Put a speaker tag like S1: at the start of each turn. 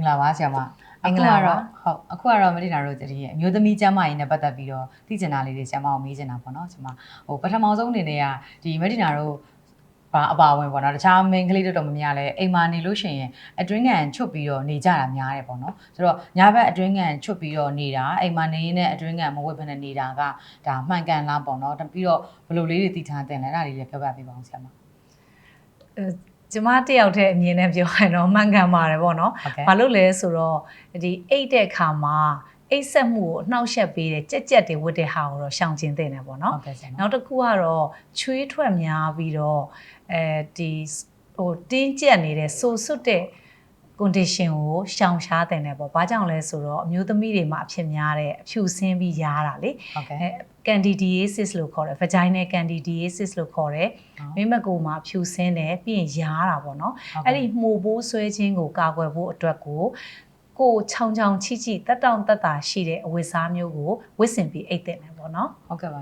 S1: လာပါဆရာမအခုကတော့မတိနာတို့တည်းရဲ့အမျိုးသမီးကျမ်းမာရေးနဲ့ပတ်သက်ပြီးတော့သိကျင်တာလေးတွေဆရာမကိုမေးချင်တာပေါ့နော်ဆရာမပထမဆုံးအနေနဲ့ကဒီမတိနာတို့ဘာအပါဝင်ပေါ့နော်တခြား main ကလေးတော်များများလဲအိမ်မှာနေလို့ရှိရင်အတွင်းကန်ချွတ်ပြီးတော့နေကြတာများတယ်ပေါ့နော်ဆိုတော့ညာဘက်အတွင်းကန်ချွတ်ပြီးတော့နေတာအိမ်မှာနေရင်းနဲ့အတွင်းကန်မဝတ်ဘဲနဲ့နေတာကဒါမှန်ကန်လားပေါ့နော်ပြီးတော့ဘယ်လိုလေးတွေသိထားတင်လဲအဲ့ဒါလေးလည်းပြောပြပေးပါအောင်ဆရာမ
S2: ကျမတယောက်တည်းအမြင်နဲ့ပြောရင်တော့မှန်ကန်ပါတယ်ပေါ့နော်။ဘာလို့လဲဆိုတော့ဒီအိတ်တဲ့ခါမှာအိတ်ဆက်မှုကိုအနှောက်ယှက်ပေးတဲ့ကြက်တွေဝတ်တဲ့ဟာကိုတော့ရှောင်ကျဉ်သင့်တယ်ပေါ့နော်။နောက်တစ်ခုကတော့ချွေးထွက်များပြီးတော့ဒီတင်းကျပ်နေတဲ့ဆိုးဆွတ်တဲ့ condition ကိုရှောင်ရှားတင်တယ်ပေါ့။ဘာကြောင့်လဲဆိုတော့အမျိုးသမီးတွေမှာအဖြစ်များတဲ့အဖြူဆင်းပြီးရားတာလေ။ candidiasis လို့ခေါ်တယ် vaginal candidiasis လို့ခေါ်တယ်မိမကိုမှာဖြူဆင်းတယ်ပြီးရင်ရားတာပေါ့နော်အဲ့ဒီမှုပိုးဆွဲခြင်းကိုကာကွယ်ဖို့အတွက်ကိုချောင်းချောင်းချိချိတက်တောင့်တက်တာရှိတဲ့အဝတ်စားမျိုးကိုဝတ်ဆင်ပြီးအိတ်တင်တယ်ပေါ့နော်
S1: ဟုတ်ကဲ့ပါ